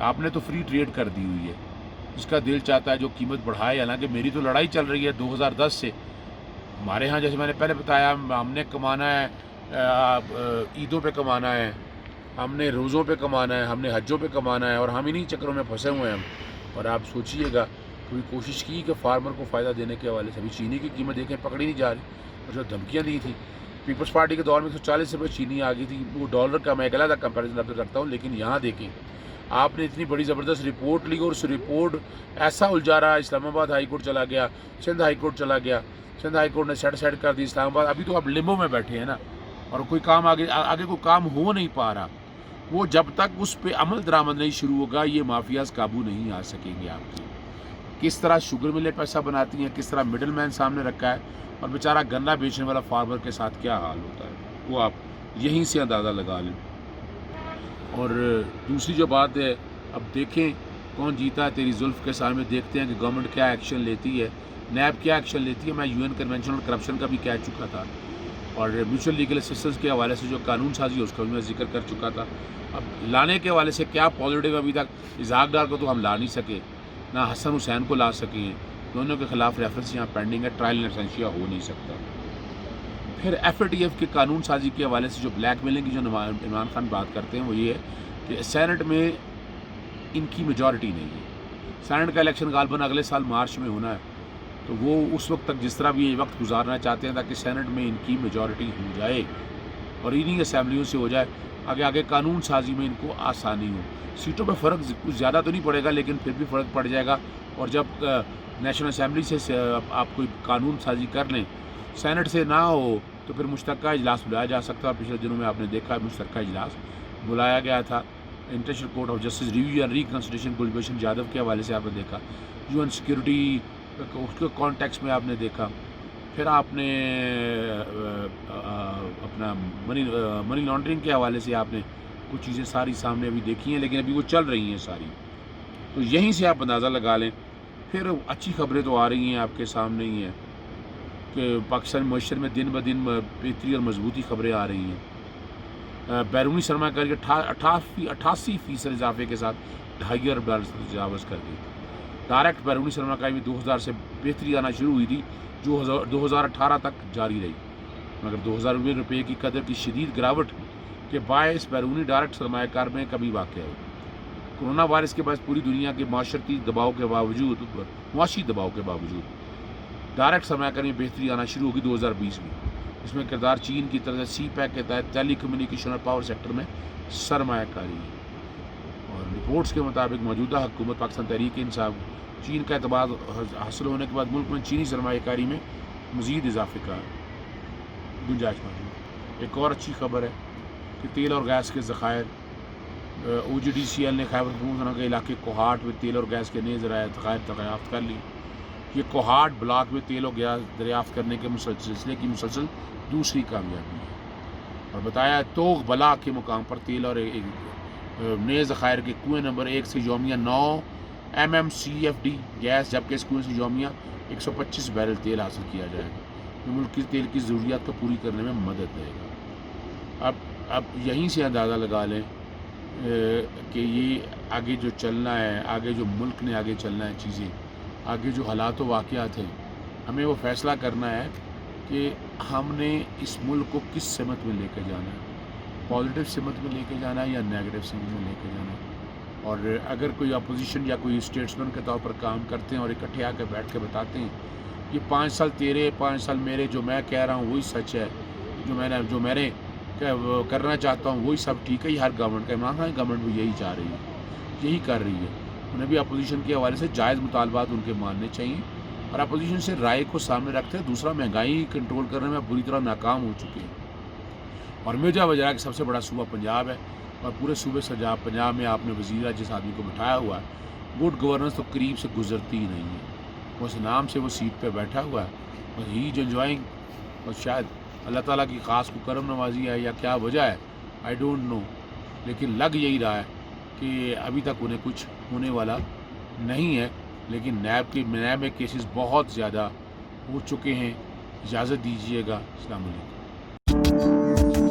آپ نے تو فری ٹریڈ کر دی ہوئی ہے، جس کا دل چاہتا ہے جو قیمت بڑھائے، حالانکہ میری تو لڑائی چل رہی ہے 2010 سے. ہمارے ہاں جیسے میں نے پہلے بتایا ہم نے کمانا ہے، عیدوں پہ کمانا ہے، ہم نے روزوں پہ کمانا ہے، ہم نے حجوں پہ کمانا ہے، اور ہم انہیں چکروں میں پھنسے ہوئے ہیں ہم. اور آپ سوچیے گا کوئی کوشش کی کہ فارمر کو فائدہ دینے کے حوالے سے. ابھی چینی کی قیمت دیکھیں پکڑی نہیں جا رہی، اور جو دھمکیاں دی تھیں پیپلز پارٹی کے دور میں 140 روپے چینی آ گئی تھی. وہ ڈالر کا میں ایک علیحدہ کمپیریزن آپ سے رکھتا ہوں، لیکن یہاں دیکھیں آپ نے اتنی بڑی زبردست رپورٹ لی اور اس رپورٹ ایسا الجھا رہا. اسلام آباد ہائی کورٹ چلا گیا، سندھ ہائی کورٹ چلا گیا، سندھ ہائی کورٹ نے سیٹ کر دی اسلام آباد. ابھی تو آپ لمبو میں بیٹھے ہیں نا، اور کوئی کام آگے کوئی کام ہو نہیں پا رہا. وہ جب تک اس پہ عمل درآمد نہیں شروع ہوگا یہ مافیاز قابو نہیں آ سکیں گے. آپ کی کس طرح شوگر ملیں پیسہ بناتی ہیں، کس طرح مڈل مین سامنے رکھا ہے، اور بیچارہ گنا بیچنے والا فارمر کے ساتھ کیا حال ہوتا ہے، وہ آپ یہیں سے اندازہ لگا لیں. اور دوسری جو بات ہے، اب دیکھیں کون جیتا ہے تیری زلف کے سامنے. دیکھتے ہیں کہ گورنمنٹ کیا ایکشن لیتی ہے، نیب کیا ایکشن لیتی ہے. میں UN کنونشن اور کرپشن کا بھی کہہ چکا تھا، اور میوچل لیگل اسسٹنس کے حوالے سے جو قانون سازی ہے اس کا بھی میں ذکر کر چکا تھا. اب لانے کے حوالے سے کیا پازیٹیو، ابھی تک اسحاق ڈار کو تو ہم لا نہیں سکے، نہ حسن حسین کو لا سکے ہیں. دونوں کے خلاف ریفرنس یہاں پینڈنگ ہے، ٹرائل لائسنسیا ہو نہیں سکتا. پھر FATF کے قانون سازی کے حوالے سے جو بلیک میلنگ کی جو عمران خان بات کرتے ہیں وہ یہ ہے کہ سینٹ میں ان کی میجورٹی نہیں ہے. سینٹ کا الیکشن غالباً اگلے سال مارچ میں ہونا ہے، تو وہ اس وقت تک جس طرح بھی یہ وقت گزارنا چاہتے ہیں تاکہ سینٹ میں ان کی میجورٹی ہو جائے اور انہی اسمبلیوں سے ہو جائے، آگے قانون سازی میں ان کو آسانی ہو. سیٹوں پہ فرق کچھ زیادہ تو نہیں پڑے گا، لیکن پھر بھی فرق پڑ جائے گا. اور جب نیشنل اسمبلی سے آپ کوئی قانون سازی کر لیں، سینٹ سے نہ ہو تو پھر مشترکہ اجلاس بلایا جا سکتا ہے. پچھلے دنوں میں آپ نے دیکھا مشترکہ اجلاس بلایا گیا تھا. International court of justice review and ریکنسیڈریشن Kulbhushan جادو کے حوالے سے آپ نے دیکھا. UN سیکورٹی اس کے کانٹیکس میں آپ نے دیکھا. پھر آپ نے اپنا منی لانڈرنگ کے حوالے سے آپ نے کچھ چیزیں ساری سامنے ابھی دیکھی ہیں، لیکن ابھی وہ چل رہی ہیں ساری. تو یہیں سے آپ اندازہ لگا لیں. پھر اچھی خبریں تو آ رہی ہیں آپ کے سامنے ہی ہیں کہ پاکستان معیشت میں دن بدن بہتری اور مضبوطی خبریں آ رہی ہیں. بیرونی سرمایہ کاری 88% اضافے کے ساتھ $2.5 ارب تجاوز کر گئی. ڈائریکٹ بیرونی سرمایہ کاری میں 2000 سے بہتری آنا شروع ہوئی تھی جو 2018 تک جاری رہی، مگر 2000 روپے کی قدر کی شدید گراوٹ کے باعث بیرونی ڈائریکٹ سرمایہ کار میں کمی واقع ہوئی. کورونا وائرس کے باعث پوری دنیا کے معاشی دباؤ کے باوجود ڈائریکٹ سرمایہ کاری میں بہتری آنا شروع ہوگی 2020 میں. اس میں کردار چین کی طرف سے CPEC کے تحت ٹیلی کمیونیکیشن اور پاور سیکٹر میں سرمایہ کاری ہے. اور رپورٹس کے مطابق موجودہ حکومت پاکستان تحریک انصاف چین کا اعتماد حاصل ہونے کے بعد ملک میں چینی سرمایہ کاری میں مزید اضافے کا گنجائش موجود ہے. ایک اور اچھی خبر ہے کہ تیل اور گیس کے ذخائر OGDCL نے خیبر پختونخوا کے علاقے کوہاٹ میں تیل اور گیس کے نئے ذرائع ذخائر دریافت کر لی. یہ کوہاٹ بلاک میں تیل و گیس دریافت کرنے کے سلسلے کی مسلسل دوسری کامیابی ہے. اور بتایا توغ بلا کے مقام پر تیل اور نئے ذخائر کے کنویں نمبر 1 سے یومیہ 9 MMCFD گیس، جبکہ اس کنویں سے یومیہ 125 بیرل تیل حاصل کیا جائے گا. یہ ملک کی تیل کی ضروریات کو پوری کرنے میں مدد دے گا. اب یہیں سے اندازہ لگا لیں کہ یہ آگے جو چلنا ہے، آگے جو ملک نے آگے چلنا ہے، چیزیں آگے جو حالات و واقعات ہیں، ہمیں وہ فیصلہ کرنا ہے کہ ہم نے اس ملک کو کس سمت میں لے کے جانا ہے. پازیٹیو سمت میں لے کے جانا ہے یا نیگیٹو سمت میں لے کے جانا ہے. اور اگر کوئی اپوزیشن یا کوئی اسٹیٹسمین کے طور پر کام کرتے ہیں اور اکٹھے آ کے بیٹھ کے بتاتے ہیں یہ 5 سال تیرے 5 سال میرے، جو میں کہہ رہا ہوں وہی سچ ہے، جو میں نے کرنا چاہتا ہوں وہی سب ٹھیک ہے، یہ ہر گورنمنٹ کا عمران خان گورنمنٹ بھی یہی چاہ رہی ہے، یہی کر رہی ہے. انہیں بھی اپوزیشن کے حوالے سے جائز مطالبات ان کے ماننے چاہیے، اور اپوزیشن سے رائے کو سامنے رکھتے ہیں. دوسرا، مہنگائی کنٹرول کرنے میں بری طرح ناکام ہو چکے ہیں، اور مرزا وجرا کہ سب سے بڑا صوبہ پنجاب ہے، اور پورے صوبے سے پنجاب میں آپ نے وزیر جس آدمی کو بٹھایا ہوا ہے، گڈ گورننس تو قریب سے گزرتی ہی نہیں ہے. اس نام سے وہ سیٹ پہ بیٹھا ہوا ہے، اور ہی انجوائنگ، اور شاید اللہ تعالیٰ کی خاص کو کرم نوازی ہے یا کیا وجہ ہے، آئی ڈونٹ نو، لیکن لگ یہی رہا ہے کہ ابھی تک انہیں کچھ ہونے والا نہیں ہے. لیکن نیب میں کیسز بہت زیادہ ہو چکے ہیں. اجازت دیجیے گا. السلام علیکم.